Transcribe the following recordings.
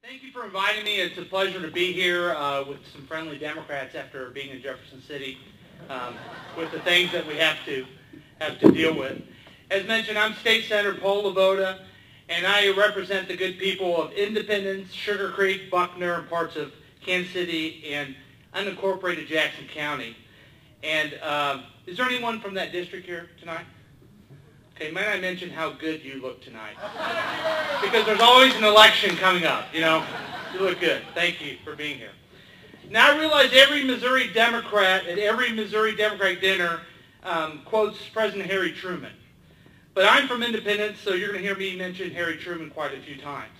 Thank you for inviting me. It's a pleasure to be here with some friendly Democrats after being in Jefferson City with the things that we have to deal with. As mentioned, I'm State Senator Paul LeVota, and I represent the good people of Independence, Sugar Creek, Buckner, and parts of Kansas City and unincorporated Jackson County. And is there anyone from that district here tonight? Okay, might I mention how good you look tonight? Because there's always an election coming up, you know. You look good. Thank you for being here. Now, I realize every Missouri Democrat at every Missouri Democratic dinner quotes President Harry Truman. But I'm from Independence, so you're going to hear me mention Harry Truman quite a few times.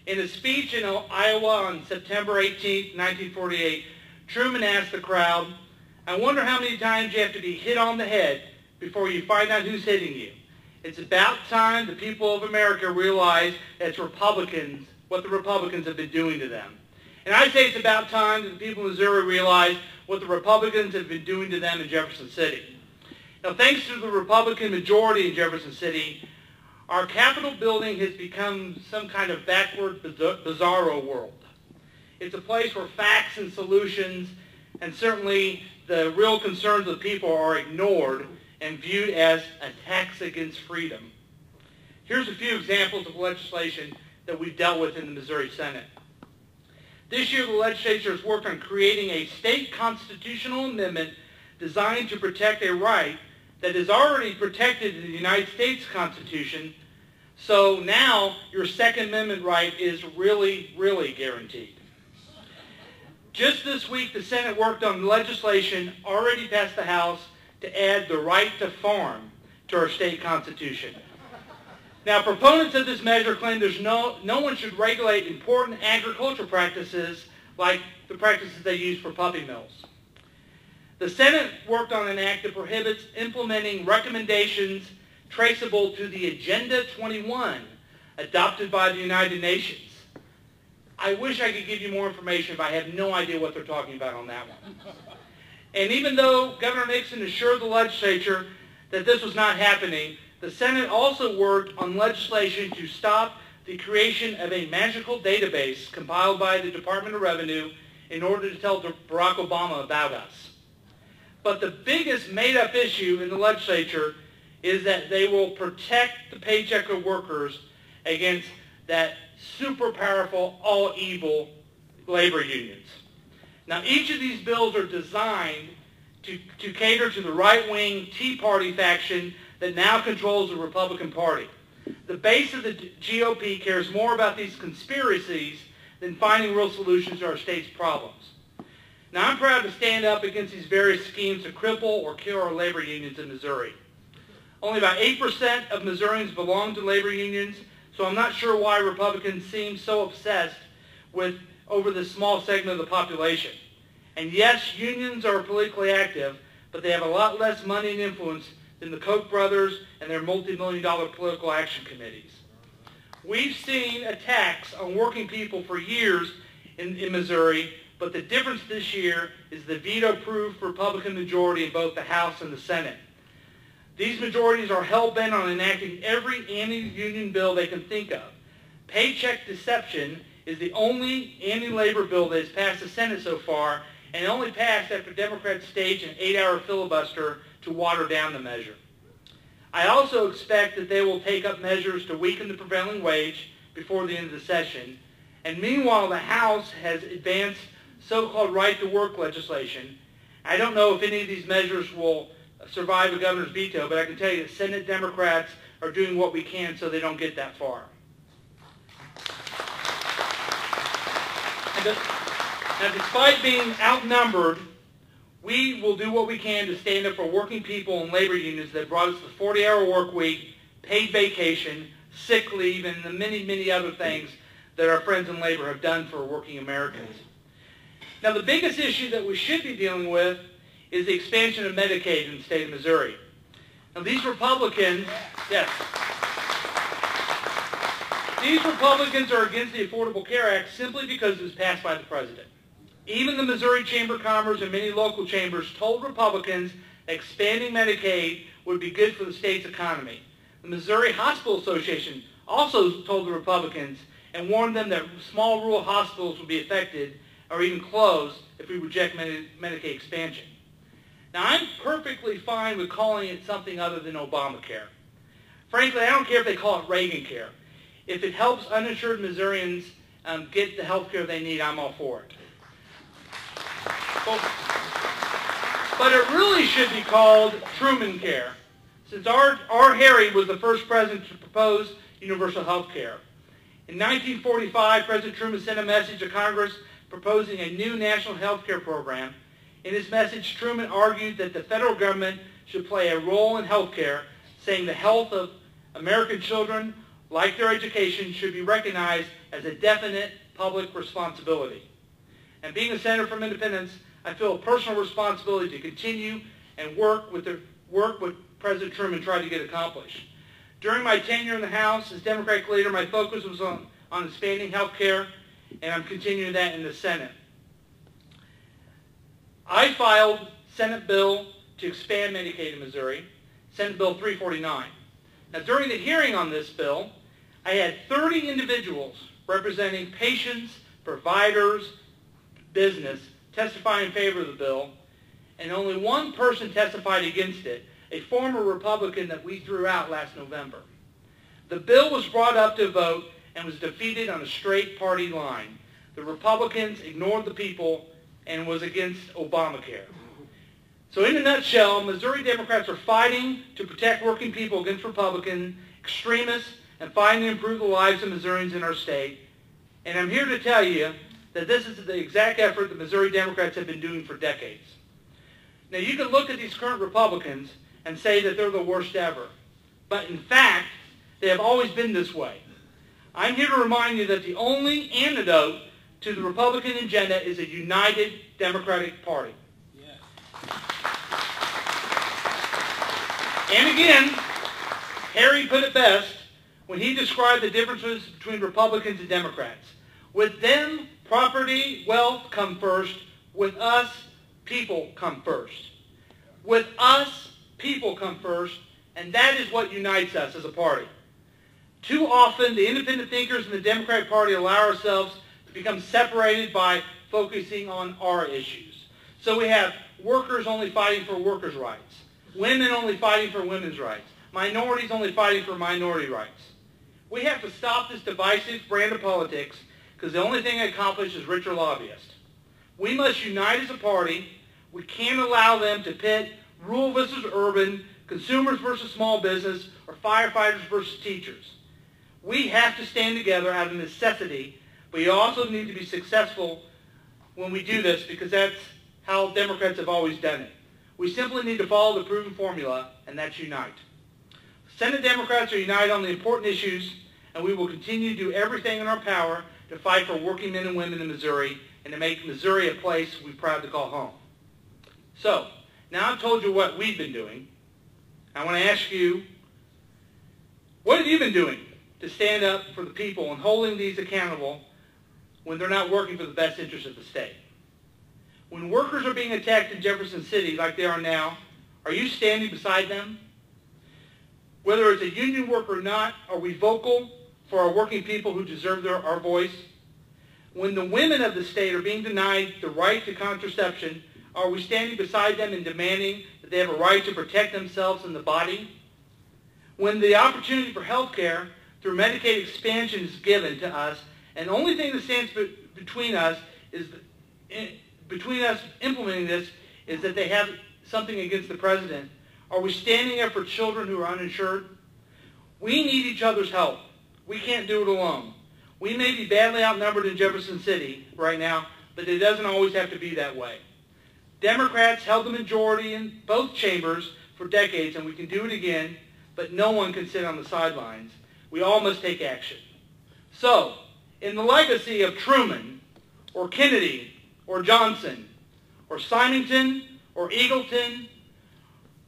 In a speech in Iowa on September 18, 1948, Truman asked the crowd, "I wonder how many times you have to be hit on the head before you find out who's hitting you. It's about time the people of America realize that it's Republicans, what the Republicans have been doing to them." And I say it's about time that the people of Missouri realize what the Republicans have been doing to them in Jefferson City. Now, thanks to the Republican majority in Jefferson City, our Capitol building has become some kind of backward, bizarro world. It's a place where facts and solutions, and certainly the real concerns of people, are ignored and viewed as attacks against freedom. Here's a few examples of legislation that we've dealt with in the Missouri Senate. This year, the legislature has worked on creating a state constitutional amendment designed to protect a right that is already protected in the United States Constitution. So now your Second Amendment right is really, really guaranteed. Just this week, the Senate worked on legislation already passed the House to add the right to farm to our state constitution. Now, proponents of this measure claim there's no one should regulate important agricultural practices like the practices they use for puppy mills. The Senate worked on an act that prohibits implementing recommendations traceable to the Agenda 21 adopted by the United Nations. I wish I could give you more information, but I have no idea what they're talking about on that one. And even though Governor Nixon assured the legislature that this was not happening, the Senate also worked on legislation to stop the creation of a magical database compiled by the Department of Revenue in order to tell Barack Obama about us. But the biggest made-up issue in the legislature is that they will protect the paycheck of workers against that super powerful, all evil labor unions. Now, each of these bills are designed to cater to the right-wing Tea Party faction that now controls the Republican Party. The base of the GOP cares more about these conspiracies than finding real solutions to our state's problems. Now, I'm proud to stand up against these various schemes to cripple or kill our labor unions in Missouri. Only about 8% of Missourians belong to labor unions, so I'm not sure why Republicans seem so obsessed over this small segment of the population. And yes, unions are politically active, but they have a lot less money and influence than the Koch brothers and their multi-million-dollar political action committees. We've seen attacks on working people for years in Missouri, but the difference this year is the veto-proof Republican majority in both the House and the Senate. These majorities are hell-bent on enacting every anti-union bill they can think of. Paycheck deception is the only anti-labor bill that has passed the Senate so far, and it only passed after Democrats staged an 8-hour filibuster to water down the measure. I also expect that they will take up measures to weaken the prevailing wage before the end of the session. And meanwhile, the House has advanced so-called right-to-work legislation. I don't know if any of these measures will survive a governor's veto, but I can tell you that Senate Democrats are doing what we can so they don't get that far. Now, despite being outnumbered, we will do what we can to stand up for working people and labor unions that brought us the 40-hour work week, paid vacation, sick leave, and the many, many other things that our friends in labor have done for working Americans. Now, the biggest issue that we should be dealing with is the expansion of Medicaid in the state of Missouri. Now, these Republicans, yes, these Republicans are against the Affordable Care Act simply because it was passed by the president. Even the Missouri Chamber of Commerce and many local chambers told Republicans that expanding Medicaid would be good for the state's economy. The Missouri Hospital Association also told the Republicans and warned them that small rural hospitals would be affected or even closed if we reject Medicaid expansion. Now, I'm perfectly fine with calling it something other than Obamacare. Frankly, I don't care if they call it Reagan Care. If it helps uninsured Missourians get the health care they need, I'm all for it. But it really should be called Truman Care, since our Harry was the first president to propose universal health care. In 1945, President Truman sent a message to Congress proposing a new national health care program. In his message, Truman argued that the federal government should play a role in health care, saying the health of American children, like their education, should be recognized as a definite public responsibility. And being a senator from Independence, I feel a personal responsibility to continue and work what President Truman tried to get accomplished. During my tenure in the House as Democratic leader, my focus was on expanding health care, and I'm continuing that in the Senate. I filed Senate bill to expand Medicaid in Missouri, Senate Bill 349. Now, during the hearing on this bill, I had 30 individuals representing patients, providers, business, testify in favor of the bill, and only one person testified against it, a former Republican that we threw out last November. The bill was brought up to vote and was defeated on a straight party line. The Republicans ignored the people and was against Obamacare. So in a nutshell, Missouri Democrats are fighting to protect working people against Republican extremists and fighting to improve the lives of Missourians in our state. And I'm here to tell you that this is the exact effort that Missouri Democrats have been doing for decades. Now, you can look at these current Republicans and say that they're the worst ever. But in fact, they have always been this way. I'm here to remind you that the only antidote to the Republican agenda is a united Democratic Party. Yes. And again, Harry put it best when he described the differences between Republicans and Democrats. With them, property, wealth come first. With us, people come first. With us, people come first, and that is what unites us as a party. Too often, the independent thinkers in the Democratic Party allow ourselves to become separated by focusing on our issues. So we have workers only fighting for workers' rights, women only fighting for women's rights, minorities only fighting for minority rights. We have to stop this divisive brand of politics because the only thing it accomplishes is richer lobbyists. We must unite as a party. We can't allow them to pit rural versus urban, consumers versus small business, or firefighters versus teachers. We have to stand together out of necessity, but you also need to be successful when we do this because that's how Democrats have always done it. We simply need to follow the proven formula, and that's unite. Senate Democrats are united on the important issues, and we will continue to do everything in our power to fight for working men and women in Missouri and to make Missouri a place we're proud to call home. So, now I've told you what we've been doing. I want to ask you, what have you been doing to stand up for the people and holding these accountable when they're not working for the best interest of the state? When workers are being attacked in Jefferson City like they are now, are you standing beside them? Whether it's a union worker or not, are we vocal for our working people who deserve our voice? When the women of the state are being denied the right to contraception, are we standing beside them and demanding that they have a right to protect themselves and the body? When the opportunity for health care through Medicaid expansion is given to us, and the only thing that stands between us implementing this is that they have something against the president, are we standing up for children who are uninsured? We need each other's help. We can't do it alone. We may be badly outnumbered in Jefferson City right now, but it doesn't always have to be that way. Democrats held the majority in both chambers for decades, and we can do it again, but no one can sit on the sidelines. We all must take action. So, in the legacy of Truman, or Kennedy, or Johnson, or Symington, or Eagleton,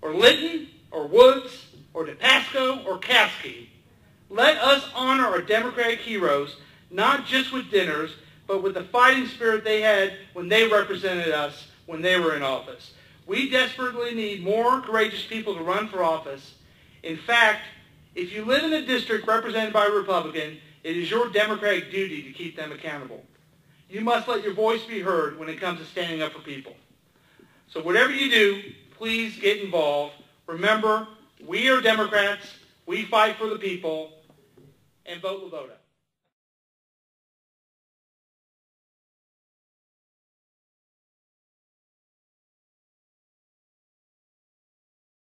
or Lytton, or Woods, or DePasco, or Caskey, let us honor our Democratic heroes, not just with dinners, but with the fighting spirit they had when they represented us when they were in office. We desperately need more courageous people to run for office. In fact, if you live in a district represented by a Republican, It is your democratic duty to keep them accountable. You must let your voice be heard when it comes to standing up for people. So whatever you do, please get involved. Remember, we are Democrats. We fight for the people. And vote LeVota.